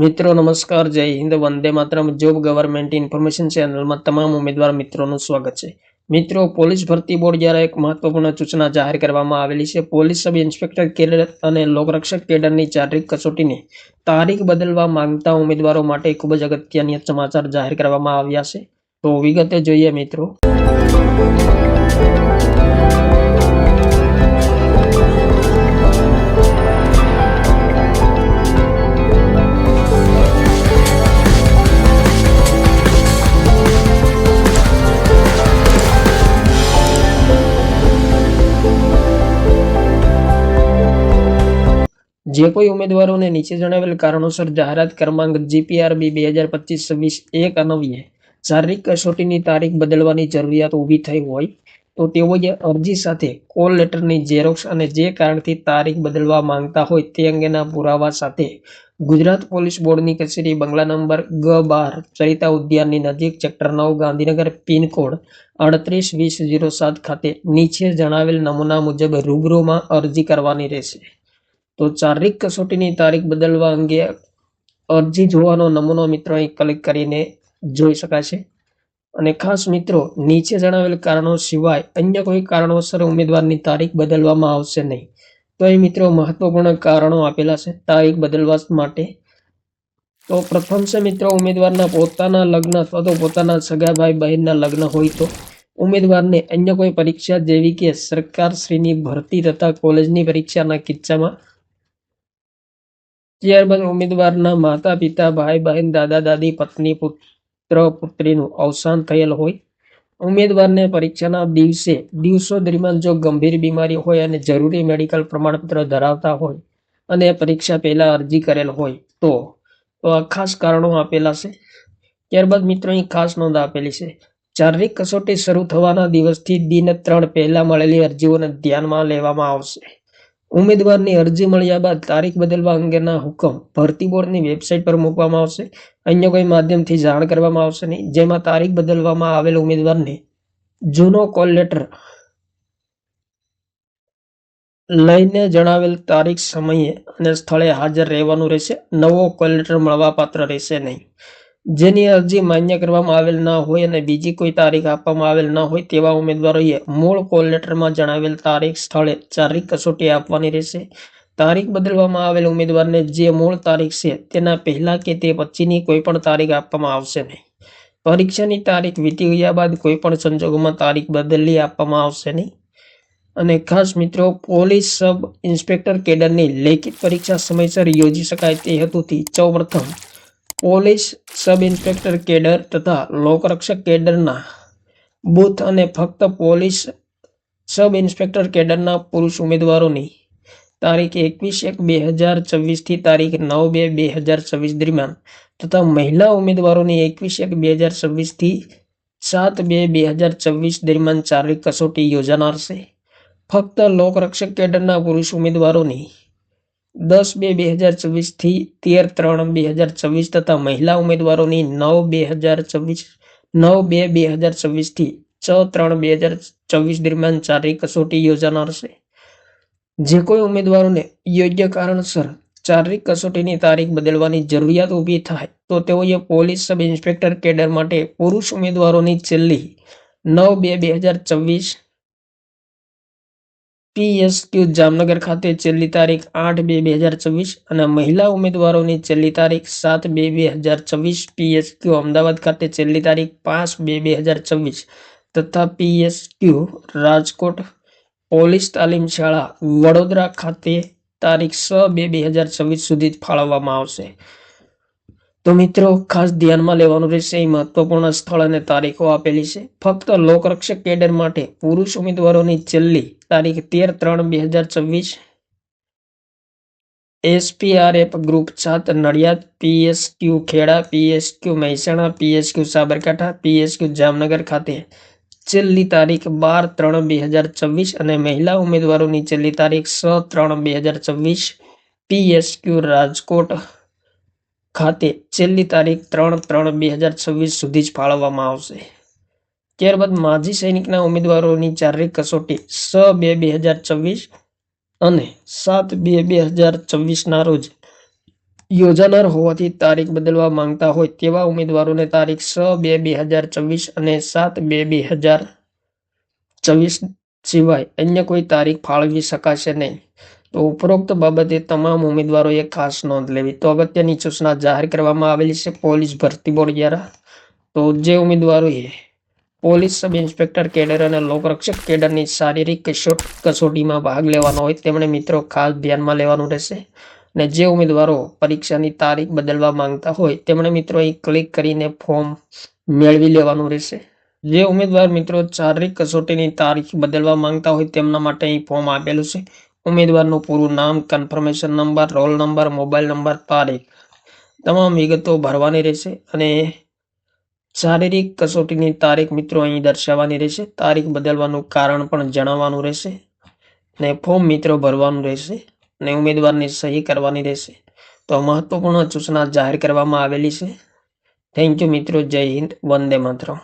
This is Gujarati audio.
મિત્રો નમસ્કાર, જય Hind, Vande Mataram. Job government information ચેનલમાં તમામ ઉમેદવાર મિત્રોનું સ્વાગત છે. મિત્રો, પોલીસ ભરતી બોર્ડ દ્વારા એક મહત્વપૂર્ણ સૂચના જાહેર કરવામાં આવેલી છે. પોલીસ સબ ઇન્સ્પેક્ટર કેડર અને લોકરક્ષક કેડરની શારીરિક કસોટીની તારીખ બદલવા માંગતા ઉમેદવારો માટે ખૂબ જ અગત્યના સમાચાર જાહેર કરવામાં આવ્યા છે. તો વિગતે જોઈએ મિત્રો. જે કોઈ ઉમેદવારોને નીચે જણાવેલ કારણોસર જાહેરાત ક્રમાંક GPRB 2025-26 અન્વયે શારીરિક કસોટીની તારીખ બદલવાની જરૂરિયાત ઊભી થઈ હોય તો તેઓએ અરજી સાથે કોલ લેટરની ઝેરોક્સ અને જે કારણથી તારીખ બદલવા માંગતા હોય તે અંગેના પુરાવા સાથે ગુજરાત પોલીસ બોર્ડની કચેરી, બંગલા નંબર G12, ચરિતા ઉદ્યાનની નજીક, સેક્ટર 9, ગાંધીનગર, પિનકોડ 382007 ખાતે નીચે જણાવેલ નમૂના મુજબ રૂબરૂમાં અરજી કરવાની રહેશે. તો શારીરિક કસોટીની તારીખ બદલવા અંગે અરજી જોવાનો નમૂનો મિત્રો અહીં ક્લિક કરીને જોઈ શકાશે. અને ખાસ મિત્રો, નીચે જણાવેલ કારણો સિવાય અન્ય કોઈ કારણોસર ઉમેદવારની તારીખ બદલવામાં આવશે નહીં. તો અહીં મિત્રો મહત્વપૂર્ણ કારણો આપેલા છે તારીખ બદલવા માટે. તો પ્રથમ છે મિત્રો, ઉમેદવારના પોતાના લગ્ન અથવા તો પોતાના સગા ભાઈ બહેનના લગ્ન હોય તો ઉમેદવારને અન્ય કોઈ પરીક્ષા જેવી કે સરકારશ્રીની ભરતી તથા કોલેજની પરીક્ષાના કિસ્સામાં. ત્યારબાદ ઉમેદવારના માતા પિતા, ભાઈ બહેન, દાદા દાદી, પત્ની, પુત્ર પુત્રીનું અવસાન થયેલ હોય. ઉમેદવારને પરીક્ષાના દિવસો દરમિયાન જો ગંભીર બીમારી હોય અને જરૂરી મેડિકલ પ્રમાણપત્ર ધરાવતા હોય અને પરીક્ષા પહેલા અરજી કરેલ હોય તો આ ખાસ કારણો આપેલા છે. ત્યારબાદ મિત્રો અહીં ખાસ નોંધ આપેલી છે. શારીરિક કસોટી શરૂ થવાના દિવસથી દિન 3 પહેલા મળેલી અરજીઓને ધ્યાનમાં લેવામાં આવશે. ઉમેદવારની અરજી મળ્યા બાદ તારીખ બદલવા અંગેના હુકમ ભરતી બોર્ડની વેબસાઇટ પર મૂકવામાં આવશે. અન્ય કોઈ માધ્યમથી જાણ કરવામાં આવશે નહીં. જેમાં તારીખ બદલવામાં આવેલ ઉમેદવારને જૂનો કોલ લેટર લઈને જણાવેલ તારીખ, સમયે અને સ્થળે હાજર રહેવાનું રહેશે. નવો કોલ લેટર મળવા પાત્ર રહેશે નહીં. જેની અરજી માન્ય કરવામાં આવેલ ન હોય અને બીજી કોઈ તારીખ આપવામાં આવેલ ન હોય તેવા ઉમેદવારોએ મૂળ કોલ લેટરમાં જણાવેલ તારીખ, સ્થળે શારીરિક કસોટી આપવાની રહેશે. તારીખ બદલવામાં આવેલ ઉમેદવારને જે મૂળ તારીખ છે તેના પહેલા કે તે પછીની કોઈ પણ તારીખ આપવામાં આવશે નહીં. પરીક્ષાની તારીખ વીતી ગયા બાદ કોઈ પણ સંજોગોમાં તારીખ બદલી આપવામાં આવશે નહીં. અને ખાસ મિત્રો, પોલીસ સબ ઇન્સ્પેક્ટર કેડરની લેખિત પરીક્ષા સમયસર યોજી શકાય તે હેતુથી સૌપ્રથમ પોલીસ સબ ઇન્સ્પેક્ટર કેડર તથા લોકરક્ષક કેડરના બૂથ અને ફક્ત પોલીસ સબ ઇન્સ્પેક્ટર કેડરના પુરુષ ઉમેદવારોની તારીખ 21/1/2024 થી તારીખ 9/2/2024 દરમિયાન તથા મહિલા ઉમેદવારોની 21/1/2024 થી 7/2/2024 દરમિયાન શારીરિક કસોટી યોજાનાર છે. ફક્ત લોકરક્ષક કેડરના પુરુષ ઉમેદવારોની 10/2/2024 થી 13/3/2024 તથા મહિલા ઉમેદવારોની 9/2/2024 થી 6/3/2024 દરમિયાન શારીરિક કસોટી યોજાનાર છે. જે કોઈ ઉમેદવારોને યોગ્ય કારણસર શારીરિક કસોટીની તારીખ બદલવાની જરૂરિયાત ઊભી થાય તો તેઓએ પોલીસ સબ ઇન્સ્પેક્ટર કેડર માટે પુરુષ ઉમેદવારોની છેલ્લી 9/2/2024 PSQ જામનગર ખાતે છેલ્લી તારીખ 8/2/2024 અને મહિલા ઉમેદવારોની છેલ્લી તારીખ 7/2/2024 PSQ અમદાવાદ ખાતે છેલ્લી તારીખ 5/2/2024 તથા PSQ રાજકોટ પોલીસ તાલીમ શાળા વડોદરા ખાતે તારીખ 6/2/2024 સુધી ફાળવવામાં આવશે. તો મિત્રો ખાસ ધ્યાનમાં લેવાનું રહેશે. એ મહત્વપૂર્ણ સ્થળ અને તારીખો આપેલી છે. ફક્ત લોકરક્ષક કેડર માટે પુરુષ ઉમેદવારોની છેલ્લી તારીખ 13/3/2024 SPRF group 7 Nadiad, PSQ Kheda, PSQ Mehsana, PSQ Sabarkantha, PSQ Jamnagar ખાતે છેલ્લી તારીખ 12/3/2024 અને મહિલા ઉમેદવારોની છેલ્લી તારીખ 6/3/2024 PSQ રાજકોટ ખાતે છેલ્લી તારીખ 3/3/2024 સુધી જ ફાળવવામાં આવશે. ત્યારબાદ માજી સૈનિકના ઉમેદવારોની શારીરિક કસોટી 6/2/2024 અને 7/2/2024 ના રોજ યોજાનાર હોવાથી તારીખ બદલવા માંગતા હોય તેવા ઉમેદવારોને તારીખ 6/2/2024 અને 7/2/2024 સિવાય અન્ય કોઈ તારીખ ફાળવી શકાશે નહીં. તો ઉપરોક્ત બાબતે તમામ ઉમેદવારોએ ખાસ નોંધ લેવી. તો અગત્યની સૂચના જાહેર કરવામાં આવેલી છે પોલીસ ભરતી બોર્ડ દ્વારા. તો જે ઉમેદવારોએ પોલીસ સબ ઇન્સ્પેક્ટર કેડર અને લોકરક્ષક કેડરની શારીરિક કસોટીમાં ભાગ લેવાનો હોય તેમણે મિત્રો ખાસ ધ્યાનમાં લેવાનું રહેશે. અને જે ઉમેદવારો પરીક્ષાની તારીખ બદલવા માંગતા હોય તેમણે મિત્રો અહીં ક્લિક કરીને ફોર્મ મેળવી લેવાનું રહેશે. જે ઉમેદવાર મિત્રો શારીરિક કસોટીની તારીખ બદલવા માંગતા હોય તેમના માટે અહીં ફોર્મ આપેલું છે. ઉમેદવારનું પૂરું નામ, confirmation number, roll number, mobile number, તારીખ તમામ વિગતો ભરવાની રહેશે. અને શારીરિક કસોટીની તારીખ મિત્રો અહીં દર્શાવવાની રહેશે. તારીખ બદલવાનું કારણ પણ જણાવવાનું રહેશે. અને ફોર્મ મિત્રો ભરવાનું રહેશે અને ઉમેદવારની સહી કરવાની રહેશે. તો મહત્વપૂર્ણ સૂચના જાહેર કરવામાં આવેલી છે. થેન્ક યુ મિત્રો. જય હિન્દ. વંદે માતરમ.